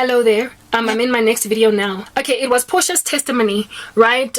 Hello there. I'm in my next video now. Okay, it was Portia's testimony, right?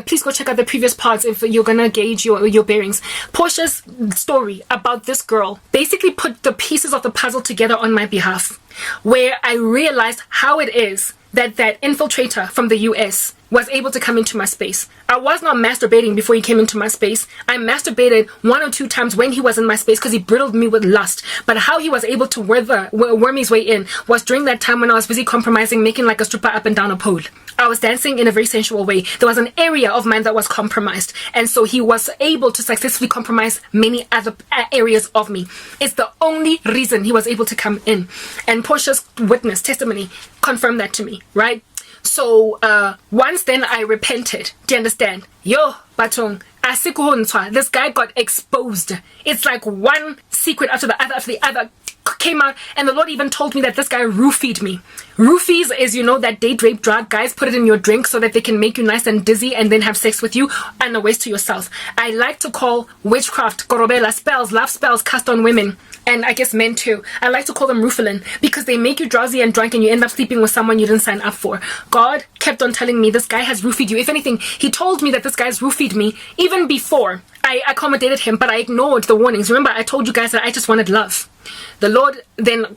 Please go check out the previous parts if you're gonna gauge your bearings. Portia's story about this girl basically put the pieces of the puzzle together on my behalf, where I realized how it is that infiltrator from the US was able to come into my space. I was not masturbating before he came into my space. I masturbated 1 or 2 times when he was in my space because he brittled me with lust. But how he was able to worm his way in was during that time when I was busy compromising, making like a stripper up and down a pole. I was dancing in a very sensual way. There was an area of mine that was compromised. And so he was able to successfully compromise many other areas of me. It's the only reason he was able to come in. And Portia's witness testimony confirmed that to me, right? So once then I repented. Do you understand? Yo, Batong, this guy got exposed. It's like one secret after the other came out, and the Lord even told me that this guy roofied me. Roofies is, you know, that date rape drug. Guys put it in your drink so that they can make you nice and dizzy and then have sex with you and waste to yourself. I like to call witchcraft, korobela, spells, love spells cast on women, and I guess men too. I like to call them roofalin because they make you drowsy and drunk and you end up sleeping with someone you didn't sign up for. God kept on telling me this guy has roofied you. If anything, he told me that this guy's roofied me even before I accommodated him, but I ignored the warnings. Remember, I told you guys that I just wanted love. The Lord then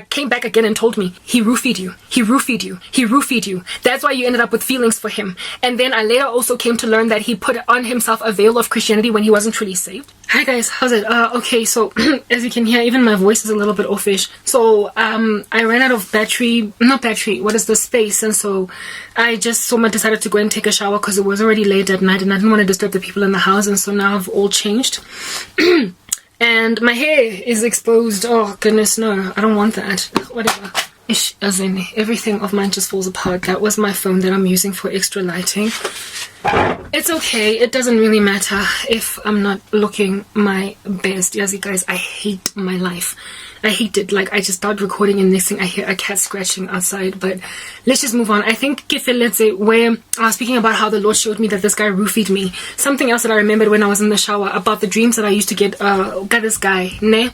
came back again and told me, he roofied you, he roofied you, he roofied you. That's why you ended up with feelings for him. And then I later also came to learn that he put on himself a veil of Christianity when he wasn't truly saved. Hi guys, how's it? Okay, so as you can hear, even my voice is a little bit offish. So I ran out of space, and so I just decided to go and take a shower because it was already late at night and I didn't want to disturb the people in the house, and so now I've all changed. And my hair is exposed. Oh goodness, no, I don't want that. Whatever. Ish, as in everything of mine just falls apart. That was my phone that I'm using for extra lighting. It's okay, it doesn't really matter if I'm not looking my best. Yes, you guys, I hate my life. I hate it. Like, I just start recording and next thing I hear a cat scratching outside. But let's just move on. I think let's say where I was speaking about how the Lord showed me that this guy roofied me. Something else that I remembered when I was in the shower about the dreams that I used to get got this guy, ne?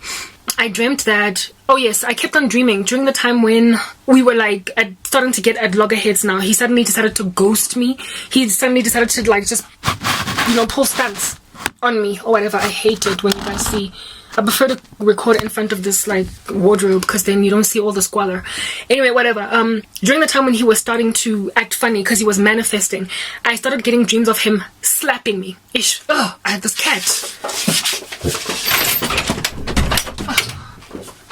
I dreamt that, oh yes, I kept on dreaming during the time when we were like starting to get at loggerheads now. He suddenly decided to ghost me. He suddenly decided to like just, you know, pull stunts on me or whatever. I hate it when you guys see. I prefer to record in front of this like wardrobe because then you don't see all the squalor. Anyway, whatever. During the time when he was starting to act funny because he was manifesting, I started getting dreams of him slapping me. Ish. Oh, I had this cat.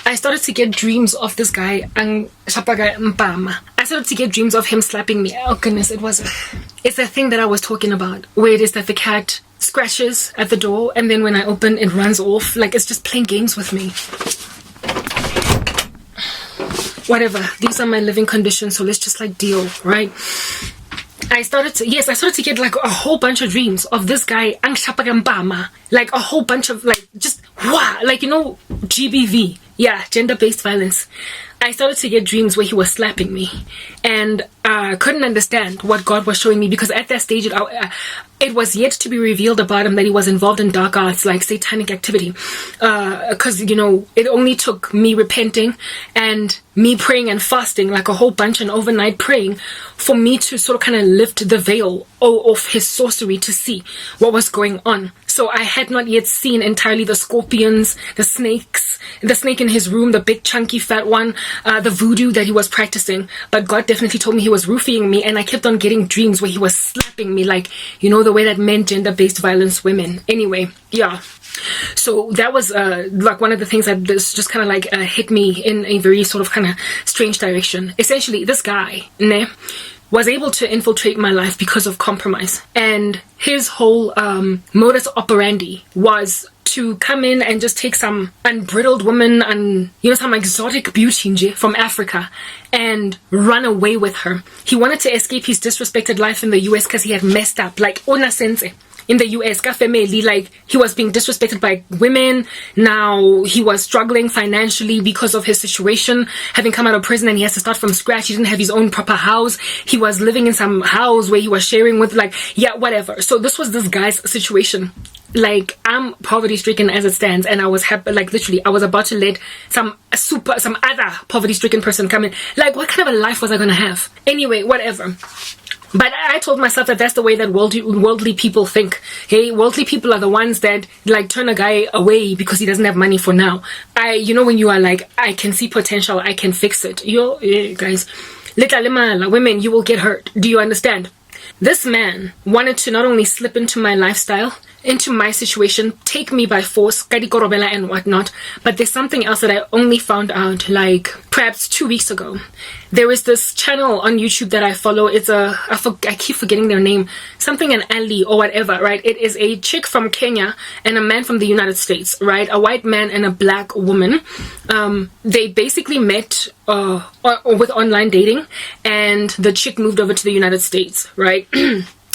I started to get dreams of this guy, I started to get dreams of him slapping me. Oh goodness, it's the thing that I was talking about, where it is that the cat scratches at the door and then when I open it runs off. Like, it's just playing games with me. Whatever, these are my living conditions, so let's just like deal, right? I started to get like a whole bunch of dreams of this guy, like a whole bunch of like just wow, like, you know, GBV. Yeah, gender-based violence. I started to get dreams where he was slapping me, and I couldn't understand what God was showing me because at that stage it was yet to be revealed about him that he was involved in dark arts, like satanic activity, because you know, it only took me repenting and me praying and fasting like a whole bunch and overnight praying for me to sort of kind of lift the veil of his sorcery to see what was going on. So I had not yet seen entirely the scorpions, the snakes, the snake in his room, the big chunky fat one, the voodoo that he was practicing. But God definitely told me he was roofing me, and I kept on getting dreams where he was slapping me, like, you know, the way that men gender-based violence women. Anyway, yeah. So that was like one of the things that just kind of like hit me in a very sort of kind of strange direction. Essentially, this guy, ne, was able to infiltrate my life because of compromise, and his whole modus operandi was to come in and just take some unbridled woman and, you know, some exotic beauty from Africa and run away with her. He wanted to escape his disrespected life in the US because he had messed up, like ona sense. in the US, ka family, like he was being disrespected by women. Now he was struggling financially because of his situation, having come out of prison, and he has to start from scratch. He didn't have his own proper house. He was living in some house where he was sharing with, like, yeah, whatever. So this was this guy's situation. Like, I'm poverty stricken as it stands, and I was happy, like, literally I was about to let some other poverty stricken person come in. Like, what kind of a life was I gonna have? Anyway, whatever. But I told myself that that's the way that worldly people think. Hey, worldly people are the ones that, like, turn a guy away because he doesn't have money for now. You know, when you are like, I can see potential, I can fix it. Guys, women, you will get hurt. Do you understand? This man wanted to not only slip into my lifestyle, into my situation, take me by force, and whatnot, but there's something else that I only found out, like, perhaps 2 weeks ago. There is this channel on YouTube that I follow. It's I keep forgetting their name, something an Ali or whatever, right? It is a chick from Kenya and a man from the United States, right? A white man and a black woman. They basically met with online dating, and the chick moved over to the United States, right?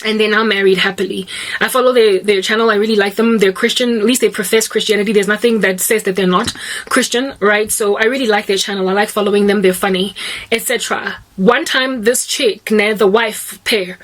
And they're now married happily. I follow their channel. I really like them. They're Christian. At least they profess Christianity. There's nothing that says that they're not Christian, right? So I really like their channel. I like following them. They're funny, etc. One time, this chick, the wife pair,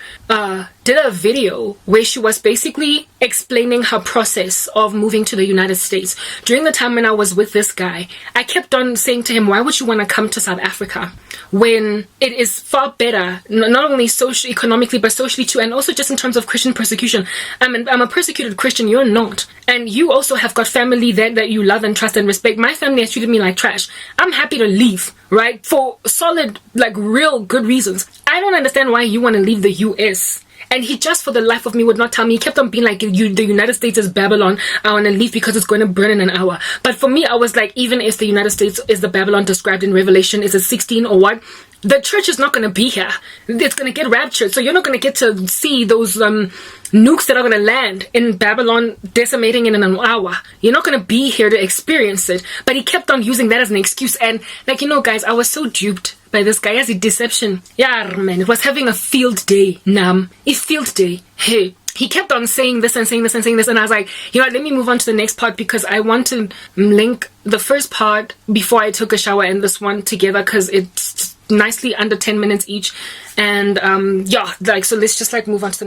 did a video where she was basically explaining her process of moving to the United States. During the time when I was with this guy, I kept on saying to him, why would you want to come to South Africa when it is far better, not only socially, economically, but socially too, and also just in terms of Christian persecution. I'm a persecuted Christian, you're not. And you also have got family there that you love and trust and respect. My family has treated me like trash. I'm happy to leave, right? For solid, like, real good reasons. I don't understand why you want to leave the US. And he just for the life of me would not tell me. He kept on being like, the United States is Babylon. I want to leave because it's going to burn in an hour. But for me, I was like, even if the United States is the Babylon described in Revelation, is it 16 or what? The church is not going to be here. It's going to get raptured. So you're not going to get to see those nukes that are going to land in Babylon decimating in an hour. You're not going to be here to experience it. But he kept on using that as an excuse. And, like, you know, guys, I was so duped by this guy as a deception. Yeah, man, it was having a field day, Nam. A field day. Hey. He kept on saying this and saying this and saying this, and I was like, you know what, let me move on to the next part, because I want to link the first part before I took a shower and this one together, because it's nicely under 10 minutes each. And yeah, like, so let's just like move on to the next.